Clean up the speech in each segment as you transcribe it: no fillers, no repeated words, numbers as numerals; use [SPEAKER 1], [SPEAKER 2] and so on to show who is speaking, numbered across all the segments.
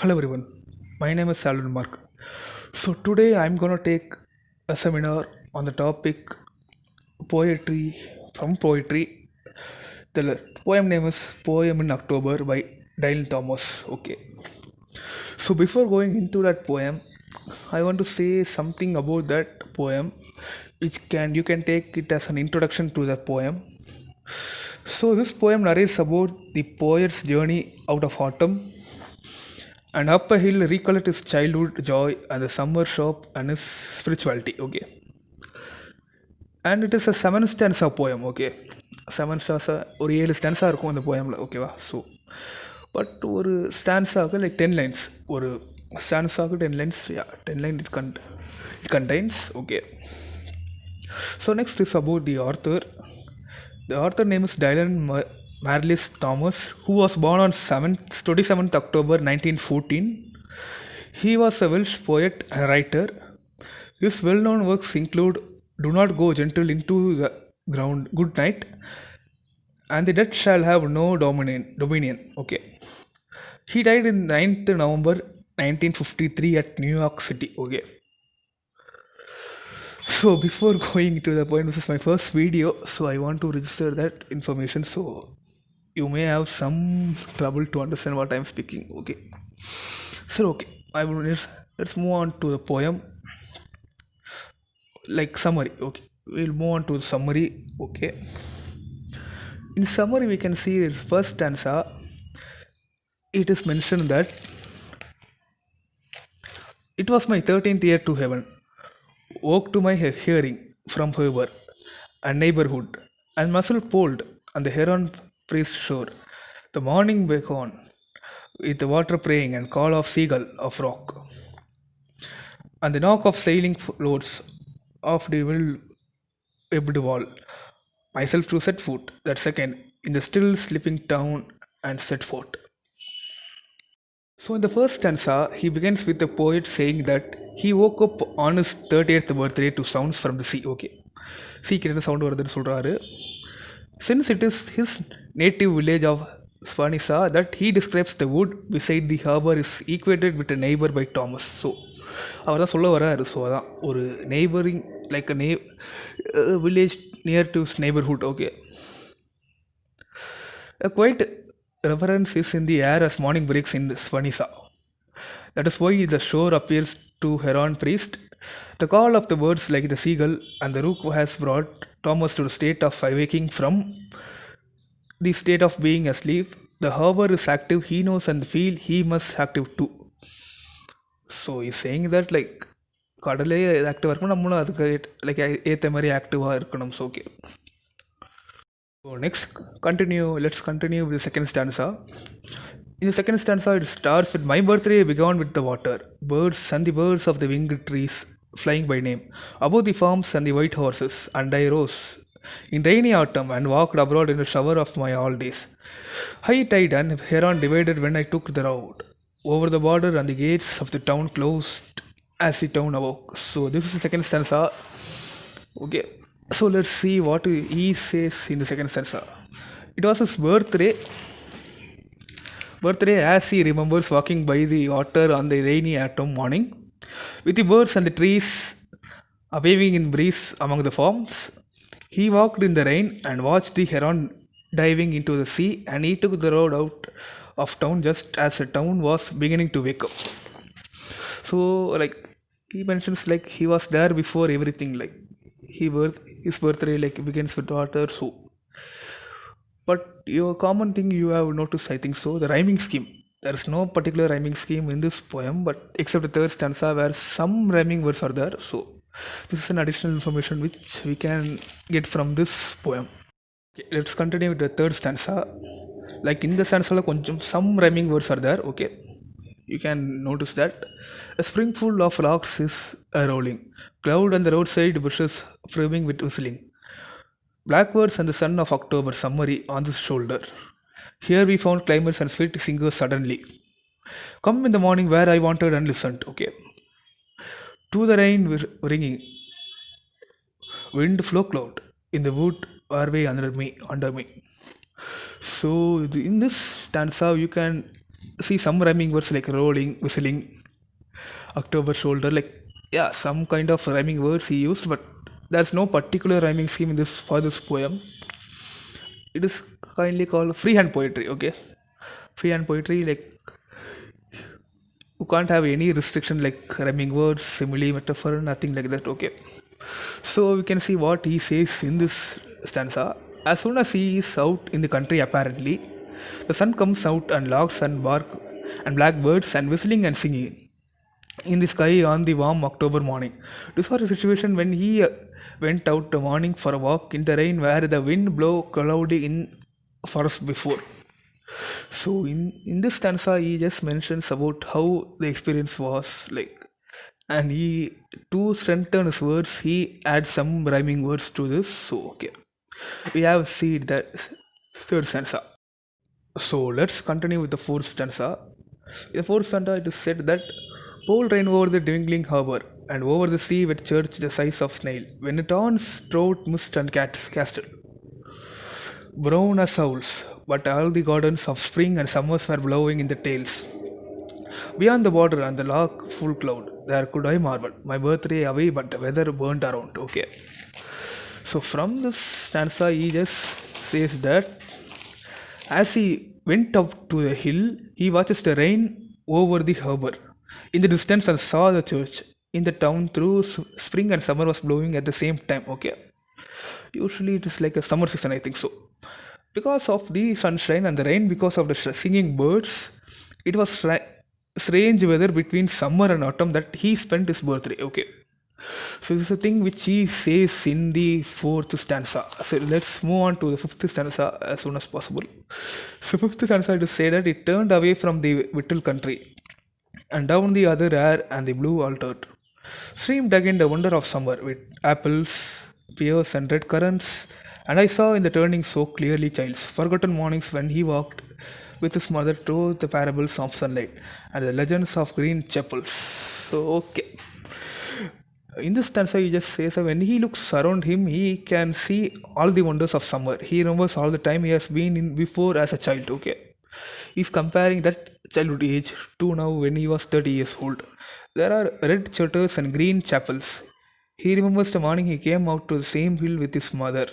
[SPEAKER 1] Hello everyone, my name is Alvin Mark. So today I'm gonna take a seminar on the topic poetry from poetry. The poem name is Poem in October by Dylan Thomas. Okay. So before going into that poem, I want to say something about that poem, which can you can take it as an introduction to the poem. So this poem narrates about the poet's journey out of autumn and up a hill recollect his childhood joy and the summer shop and his spirituality. Okay, and it is a seven stanza poem. Okay, seven stanza ஒரு ஏழு stanza இருக்கும் அந்த போயமில். ஓகேவா? So but ஒரு ஸ்டான்ஸாக like 10 lines, ஒரு ஸ்டான்ஸாக 10 lines, yeah 10 line it contains. Okay, so next is about the author. The author name is Dylan Marlis Thomas, who was born on 27th October 1914. He was a Welsh poet and writer. His well-known works include Do Not Go Gentle Into the Ground, Good Night, and The Dead Shall Have No Dominion. Okay. He died in 9th November 1953 at New York City. Okay. So before going to the point, this is my first video, so I want to register that information, so you may have some trouble to understand what I am speaking. Okay, so okay, let's move on to the poem, like summary. Okay, we'll move on to the summary. Okay, in summary we can see the first stanza. It is mentioned that it was my 13th year to heaven, woke to my hearing from favor and neighborhood, and muzzle pulled on the heron priest shore. The morning beacon with the water praying and call of seagull of rock, and the knock of sailing loads of the webbed wall. Myself to set foot that second in the still sleeping town and set forth. So in the first stanza, he begins with the poet saying that he woke up on his 30th birthday to sounds from the sea. Okay, sea கிட்ட sound வருதுன்னு சொல்கிறாரு. Since it is his native village of Swanisa that he describes the wood beside the harbor is equated with a neighbor by Thomas. So அவர் தான் சொல்ல வராரு. So அதான் ஒரு neighbouring like village near to neighbourhood. Okay, quite reverence is in the air as morning breaks in Swanisa. That is why the shore appeals to Heron priest. The call of the birds like the seagull and the rook has brought Thomas to the state of awaking from the state of being asleep. The harbor is active, he knows and feel he must active too. So he's saying that like கடலே ஆக்டிவாக இருக்கணும், நம்மளும் அதுக்கு like ஏற்ற மாதிரி ஆக்டிவாக இருக்கணும். So okay, so next let's continue with the second stanza. In the second stanza, it starts with my birthday began with the water, birds and the birds of the winged trees flying by name, above the farms and the white horses, and I rose in rainy autumn and walked abroad in the shower of my all days. High tide and heron divided when I took the road over the border, and the gates of the town closed as the town awoke. So this is the second stanza. Okay, so let's see what he says in the second stanza. It was his birthday as he remembers walking by the water on the rainy autumn morning, with the birds and the trees waving in breeze among the farms. He walked in the rain and watched the heron diving into the sea, and he took the road out of town just as the town was beginning to wake up. So like he mentions like he was there before everything, like his birthday like begins with water. So but your common thing you have noticed, I think so, the rhyming scheme. There is no particular rhyming scheme in this poem, but except the third stanza where some rhyming words are there. So this is an additional information which we can get from this poem. Okay, let's continue with the third stanza. Like in the stanza some rhyming words are there. Okay, you can notice that. A spring full of rocks is a rolling cloud and the roadside bushes framing with whistling, blackbirds and the sun of October summery on the shoulder. Here we found climbers and sweet singers suddenly. Come in the morning where I wanted and listened. Okay, to the rain ringing, wind flow cloud in the wood are way under me. So in this stanza you can see some rhyming words like rolling, whistling, October shoulder, like yeah, some kind of rhyming words he used, but there's no particular rhyming scheme in this for this poem. It is kindly called freehand poetry. Okay, freehand poetry, like you can't have any restriction like rhyming words, simile, metaphor, nothing like that. Okay, so we can see what he says in this stanza. As soon as he is out in the country, apparently, the sun comes out and larks and bark and blackbirds and whistling and singing in the sky on the warm October morning. This was a situation when he went out the morning for a walk in the rain where the wind blow cloudy in forest before. So in this stanza he just mentions about how the experience was like, and he to strengthen his words he adds some rhyming words to this. So okay, we have seen the third stanza. So let's continue with the fourth stanza. In the fourth stanza, it is said that Pole rain over the dwindling harbour, and over the sea with church the size of snail, when it turns trout, mist and castle. Brown as owls, but all the gardens of spring and summers were blowing in the tails. Beyond the border and the lark full cloud, there could I marvel, my birthday away, but the weather burned around. Okay. So from this stanza, he just says that as he went up to the hill, he watches the rain over the harbour. In the distance, I saw the church. In the town, through spring and summer was blowing at the same time. Okay. Usually, it is like a summer season, I think so. Because of the sunshine and the rain, because of the singing birds, it was strange weather between summer and autumn that he spent his birthday. Okay. So this is a thing which he says in the fourth stanza. So let's move on to the fifth stanza as soon as possible. So fifth stanza it is said that it turned away from the Whittle country, and down the other air and the blue altered. Streamed again the wonder of summer with apples, pears and red currants, and I saw in the turning so clearly child's forgotten mornings when he walked with his mother through the parables of sunlight and the legends of green chapels. So okay. In this stanza, he just says that when he looks around him, he can see all the wonders of summer. He remembers all the time he has been in before as a child. Okay, he's comparing that childhood age to now when he was 30 years old. There are red shutters and green chapels. He remembers the morning he came out to the same hill with his mother.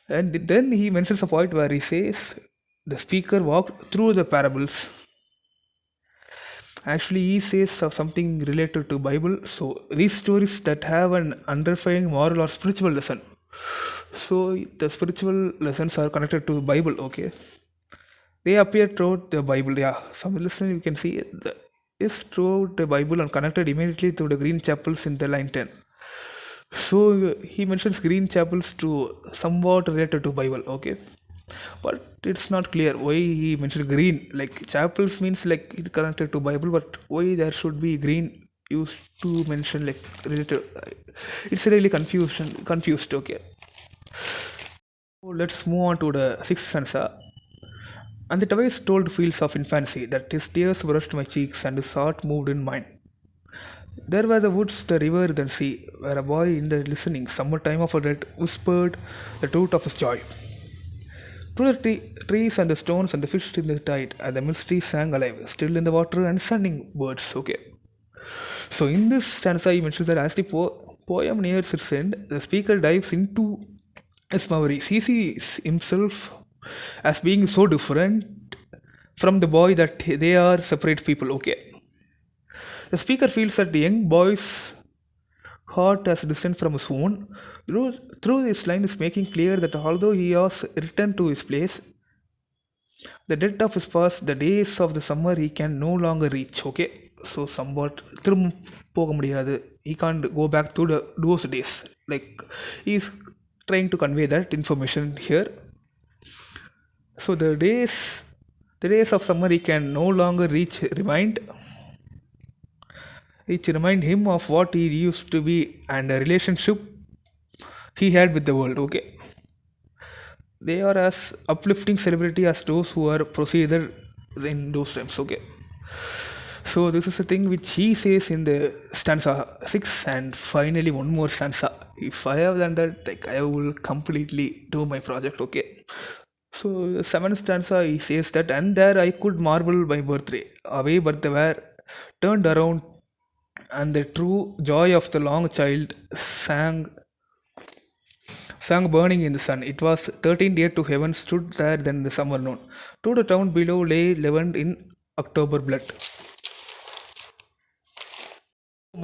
[SPEAKER 1] And then he mentions a point where he says, the speaker walked through the parables. Actually, he says something related to Bible. So these stories that have an underlying moral or spiritual lesson. So the spiritual lessons are connected to the Bible. Okay, they appear throughout the Bible. Yeah, from the lesson you can see is throughout the Bible and connected immediately to the green chapels in the line 10. So he mentions green chapels to somewhat related to Bible. Okay, but it's not clear why he mentioned green. Like chapels means like it connected to Bible, but why there should be green used to mention like related? It's really confused. Okay, so let's move on to the sixth stanza. And the twice told fields of infancy that his tears brushed my cheeks and his heart moved in mine. There were the woods, the river, the sea, where a boy in the listening summertime of a red whispered the truth of his joy. To the trees and the stones and the fish in the tide, and the mystery sang alive, still in the water and singing birds. Okay. So in this stanza, he mentions that as the poem nears its end, the speaker dives into his memories. He sees himself as being so different from the boy that they are separate people. Okay. The speaker feels that the young boy's heart as distant from his own. Through this line is making clear that although he has returned to his place, the death of his past, the days of the summer, he can no longer reach. Okay, so somewhat he can't go back to those days. Like he's trying to convey that information here. So the days of summer he can no longer reach. Remind him of what he used to be and the relationship he had with the world. Okay, they are as uplifting celebrity as those who are proceeded in those times. Okay, so this is the thing which he says in the stanza 6, and finally one more stanza. If I have done that, like I will completely do my project. Okay, So the seventh stanza he says that, and there I could marvel my birthday away, but they were turned around, and the true joy of the long child sang burning in the sun. It was 13 year to heaven stood there then the summer noon. To the town below lay leavened in October blood.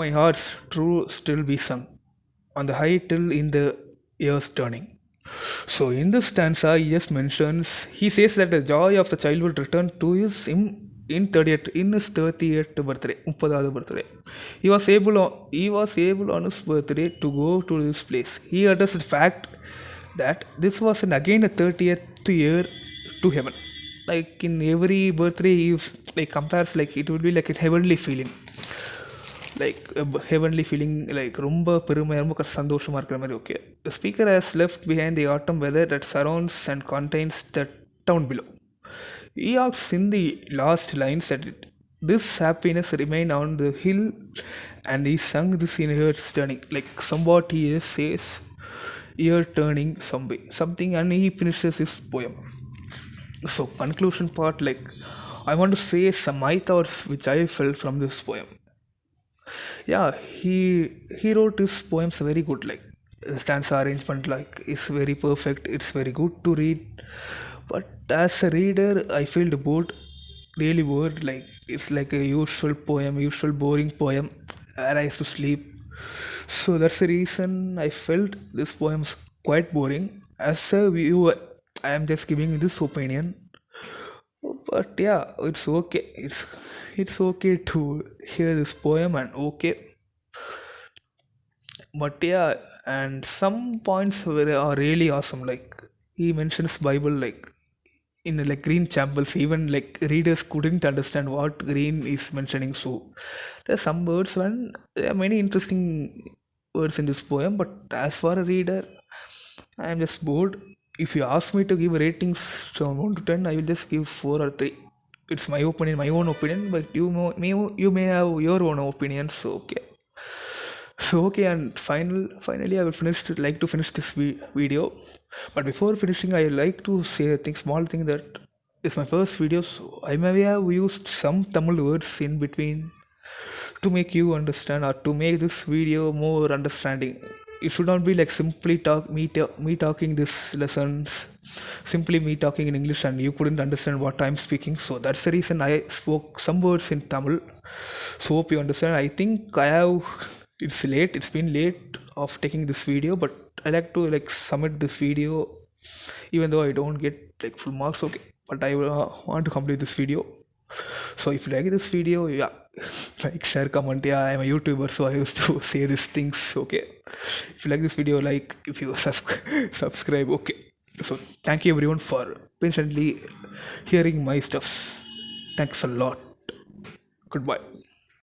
[SPEAKER 1] My heart's true still be sung on the high till in the years turning. So in this stanza, he just mentions, he says that the joy of the child will return to his in 30th in his 30th birthday, 30th birthday. He was able on his birthday to go to this place. He addressed the fact that this was again a 30th year to heaven. Like in every birthday, he like compares, like it would be like a heavenly feeling, like a heavenly feeling, like ரொம்ப பெருமை ரொம்ப சந்தோஷமா இருக்கிற மாதிரி. Okay, the speaker has left behind the autumn weather that surrounds and contains the town below. He asks in the last lines that this happiness remain on the hill, and he sung this in earth's turning, like somewhat he says ear turning something, and he finishes his poem. So conclusion part, like I want to say some my thoughts which I felt from this poem. Yeah, he wrote his poems very good, like the stanza arrangement like is very perfect, it's very good to read. But as a reader I feel bored, really bored, like it's like a usual boring poem where I used to sleep. So that's the reason I felt this poem is quite boring. As a viewer, I am just giving this opinion. But yeah, it's okay, it's okay to hear this poem, and okay. But yeah, and some points are really awesome, like he mentions Bible, like in like green chapels, even like readers couldn't understand what green is mentioning. So there's some words, when there are many interesting words in this poem, but as for a reader I am just bored. If you ask me to give ratings from 1 to 10, I will just give 4 or 3. It's my opinion, my own opinion, but you may have your own opinion. So okay. So okay, and finally, I would like to finish this video. But before finishing, I like to say a small thing, that it's my first video, so I may have used some Tamil words in between to make you understand, or to make this video more understanding. It should not be like simply me talking this lessons, simply me talking in English, and you couldn't understand what I'm speaking. So that's the reason I spoke some words in Tamil. So hope you understand. I think I have. It's late. It's been late of taking this video, but I like to like submit this video, even though I don't get like full marks. Okay, but I want to complete this video. So if you like this video, yeah, like, share, comment. Yeah, I'm a YouTuber, so I used to say these things. Okay, if you like this video, like, if you subscribe. Okay, so thank you everyone for patiently hearing my stuffs. Thanks a lot. Goodbye.